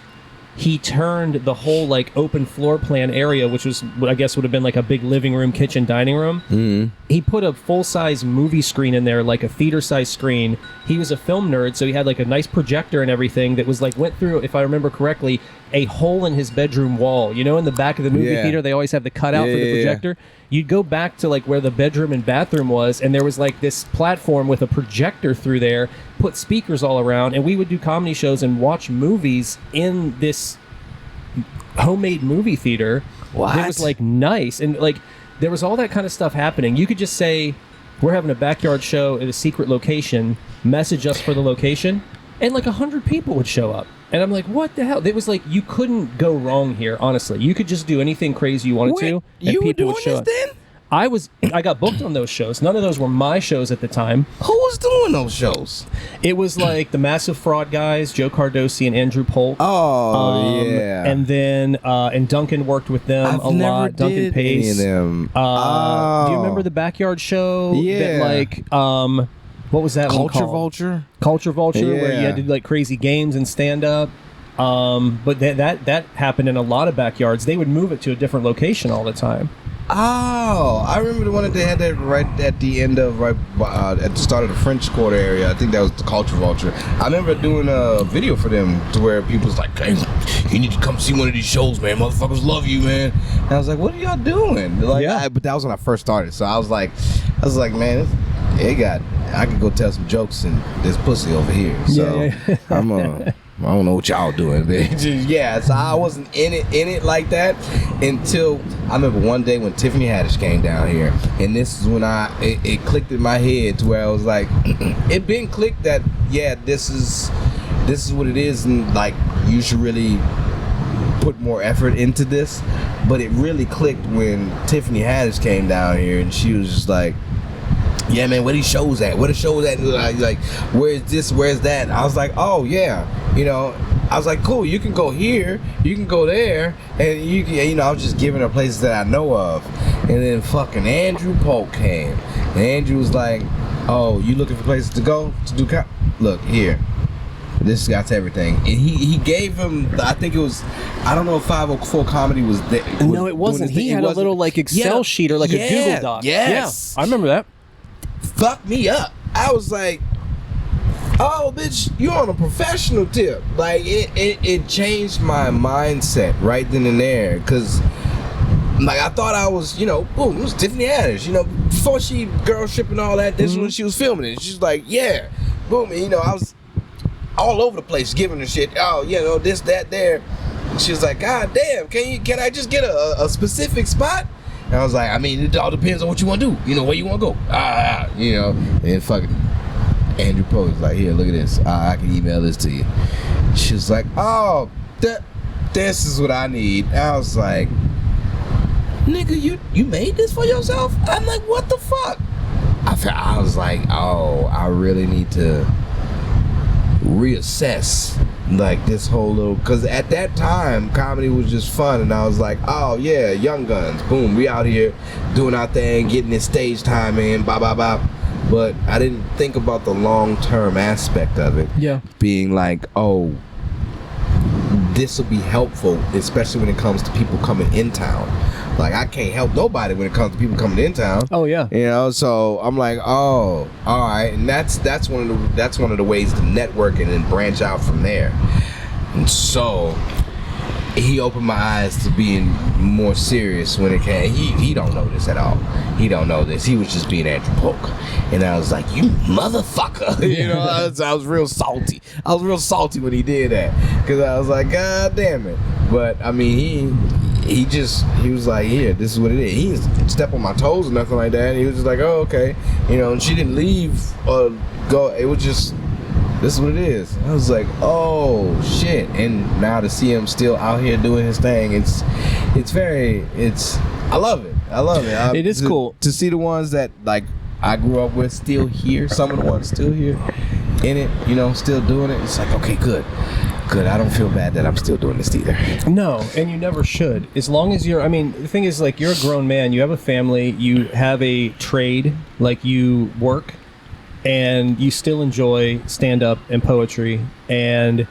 he turned the whole like open floor plan area, which was, I guess, would have been like a big living room, kitchen, dining room. He put a full-size movie screen in there, like a theater-size screen. He was a film nerd, so he had like a nice projector and everything that was like, went through, if I remember correctly, a hole in his bedroom wall. You know, in the back of the movie theater, they always have the cutout for the projector. You'd go back to like where the bedroom and bathroom was, and there was like this platform with a projector through there, put speakers all around, and we would do comedy shows and watch movies in this homemade movie theater. What? It was like nice, and like there was all that kind of stuff happening. You could just say, we're having a backyard show at a secret location, message us for the location, and like 100 people would show up. And I'm like, what the hell? It was like, you couldn't go wrong here, honestly. You could just do anything crazy you wanted to, and you were people doing would show this up. then? I got booked on those shows. None of those were my shows at the time. Who was doing those shows? It was like the Massive Fraud guys, Joe Cardosi and Andrew Polk. Oh, yeah. And then and Duncan worked with them a lot. Duncan Pace. Any of them. Do you remember the Backyard Show? Yeah. That, like, what was that one Culture called? Vulture? Culture Vulture, where you Yeah. had to do like crazy games and stand up. But that happened in a lot of backyards. They would move it to a different location all the time. Oh, I remember the one that they had that right at the end of at the start of the French Quarter area. I think that was the Culture Vulture. I remember doing a video for them to where people was like, "Hey, you need to come see one of these shows, man. Motherfuckers love you, man." And I was like, "What are y'all doing?" Like, Yeah. but that was when I first started, so I was like, man, I could go tell some jokes and there's pussy over here. So Yeah. I don't know what y'all doing, man. Yeah, so I wasn't in it like that until I remember one day when Tiffany Haddish came down here, and this is when it clicked in my head to where I was like, it been clicked that this is what it is, and like you should really put more effort into this. But it really clicked when Tiffany Haddish came down here, and she was just like, yeah, man, where these shows at? Where the shows at? Like, where's this? Where's that? I was like, oh, yeah. I was like, cool, you can go here, you can go there, and I was just giving her places that I know of. And then fucking Andrew Polk came. And Andrew was like, oh, you looking for places to go to do look, here. This got everything. And he gave him, I think it was, I don't know if 504 Comedy was there. No, it wasn't. He had a little like Excel sheet or like a Google Doc. Yes. Yeah, I remember that. Fucked me up. I was like, oh, bitch, you on a professional tip. Like, it changed my mindset right then and there. Because, like, I thought I was, boom, it was Tiffany Haddish. Before she girl shipping all that, this is when she was filming it. She's like, yeah, boom. And, I was all over the place giving her shit. Oh, this, that, there. And she was like, God damn, can I just get a specific spot? And I was like, I mean, it all depends on what you want to do. Where you want to go. And then fucking Andrew Poe was like, here, look at this. I can email this to you. She was like, oh, this is what I need. And I was like, nigga, you made this for yourself? I'm like, what the fuck? I was like, oh, I really need to reassess like this whole little, because at that time comedy was just fun, and I was like, oh yeah, Young Guns, boom, we out here doing our thing, getting this stage time in, blah blah blah. But I didn't think about the long-term aspect of it. Yeah, being like, oh, this will be helpful, especially when it comes to people coming in town. Like, I can't help nobody when it comes to people coming in town. Oh yeah. So I'm like, oh, all right, and that's one of the ways to network and then branch out from there. And so he opened my eyes to being more serious when it came. He don't know this at all. He don't know this. He was just being Andrew Polk. And I was like, you motherfucker. I was real salty. I was real salty when he did that, because I was like, God damn it. But I mean, he was like, yeah, this is what it is. He didn't step on my toes or nothing like that. He was just like, oh, okay. And she didn't leave or go. It was just, this is what it is. I was like, oh shit. And now to see him still out here doing his thing, I love it. It is cool to see the ones that like I grew up with still here. Some of the ones still here in it, still doing it. It's like, okay, good. I don't feel bad that I'm still doing this either. No, and you never should. As long as the thing is, like, you're a grown man, you have a family, you have a trade, like, you work, and you still enjoy stand-up and poetry, and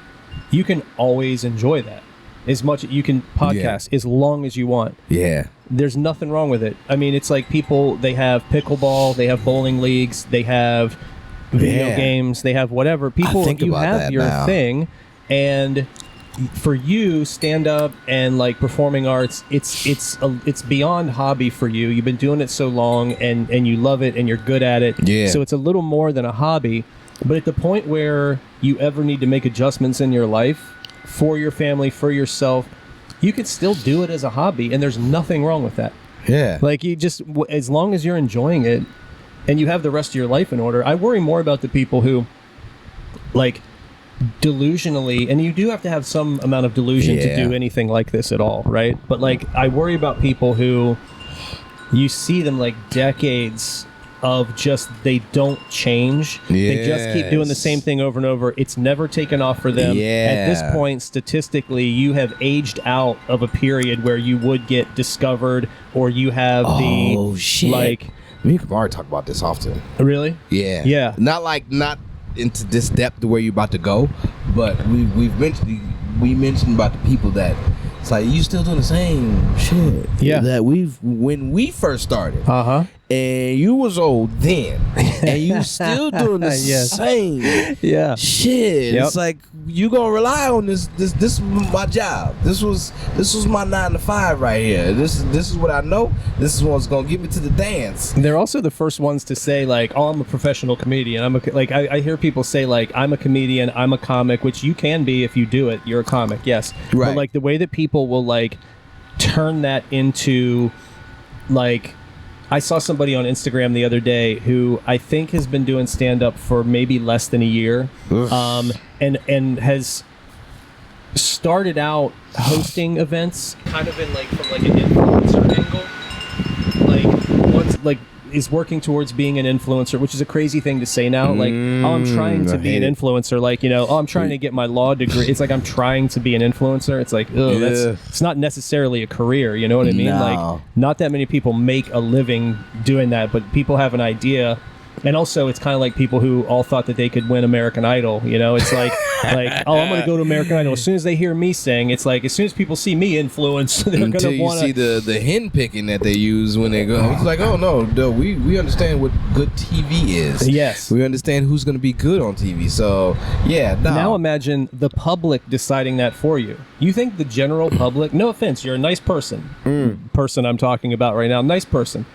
you can always enjoy that. As much you can podcast as long as you want. Yeah. There's nothing wrong with it. I mean, it's like people, they have pickleball, they have bowling leagues, they have video games, they have whatever. People, you have your thing. And for you, stand up and like performing arts, it's beyond hobby for you. You've been doing it so long, and you love it, and you're good at it. Yeah. So it's a little more than a hobby. But at the point where you ever need to make adjustments in your life for your family, for yourself, you can still do it as a hobby, and there's nothing wrong with that. Yeah. Like, you just, as long as you're enjoying it and you have the rest of your life in order. I worry more about the people who, like, delusionally, and you do have to have some amount of delusion to do anything like this at all, right? But, like, I worry about people who you see them, like, decades of just, they don't change. They just keep doing the same thing over and over. It's never taken off for them. At this point, statistically, you have aged out of a period where you would get discovered, or you have like... Me and Kamari talk about this often. Really? Yeah. Yeah. Not into this depth to where you're about to go, but we mentioned about the people that it's like, you still doing the same shit that when we first started. And you was old then, and you still doing the same shit. It's like, you gonna rely on this. This is my job. This was my 9 to 5 right here. This is what I know. This is what's gonna get me to the dance. They're also the first ones to say, like, oh, I'm a professional comedian. I hear people say, like, I'm a comedian, I'm a comic, which you can be if you do it. You're a comic, yes. Right. But, like, the way that people will, like, turn that into, like, I saw somebody on Instagram the other day who I think has been doing stand-up for maybe less than a year, and has started out hosting events, kind of in, like, from, like, an influencer angle, like, once, like, is working towards being an influencer, which is a crazy thing to say now. Like, oh, I'm trying to be an influencer. Like, you know, oh, I'm trying to get my law degree. It's like, I'm trying to be an influencer. It's like, oh, it's not necessarily a career. You know what I mean? No. Like, not that many people make a living doing that, but people have an idea. And also, it's kind of like people who all thought that they could win American Idol. You know, it's like, oh, I'm going to go to American Idol. As soon as they hear me sing, it's like, as soon as people see me influence, they're going to want to... Until you see the hen picking that they use when they go. It's like, oh, no, we understand what good TV is. Yes. We understand who's going to be good on TV. So, yeah, no. Now imagine the public deciding that for you. You think the general public... No offense, you're a nice person. Person I'm talking about right now. Nice person.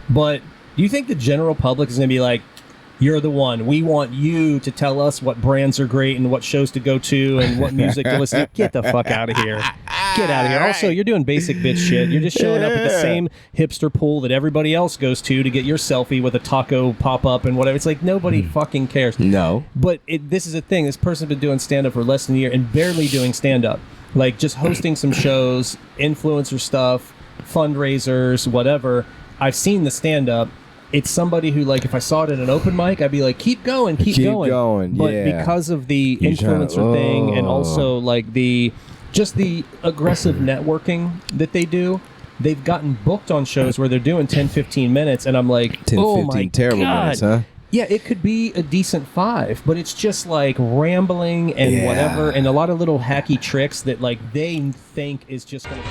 But... do you think the general public is going to be like, you're the one, we want you to tell us what brands are great and what shows to go to and what music to listen to? Get the fuck out of here. Get out of here. Also, you're doing basic bitch shit. You're just showing up at the same hipster pool that everybody else goes to get your selfie with a taco pop-up and whatever. It's like, nobody fucking cares. No. But this is a thing. This person's been doing stand-up for less than a year and barely doing stand-up. Like, just hosting some shows, influencer stuff, fundraisers, whatever. I've seen the stand-up. It's somebody who, like, if I saw it at an open mic, I'd be like, keep going. But because of the influencer thing, and also, like, the aggressive networking that they do, they've gotten booked on shows where they're doing 10, 15 minutes, and I'm like, 10, oh 15 my terrible God. minutes, huh? Yeah, it could be a decent 5, but it's just, like, rambling and whatever, and a lot of little hacky tricks that, like, they think is just going to...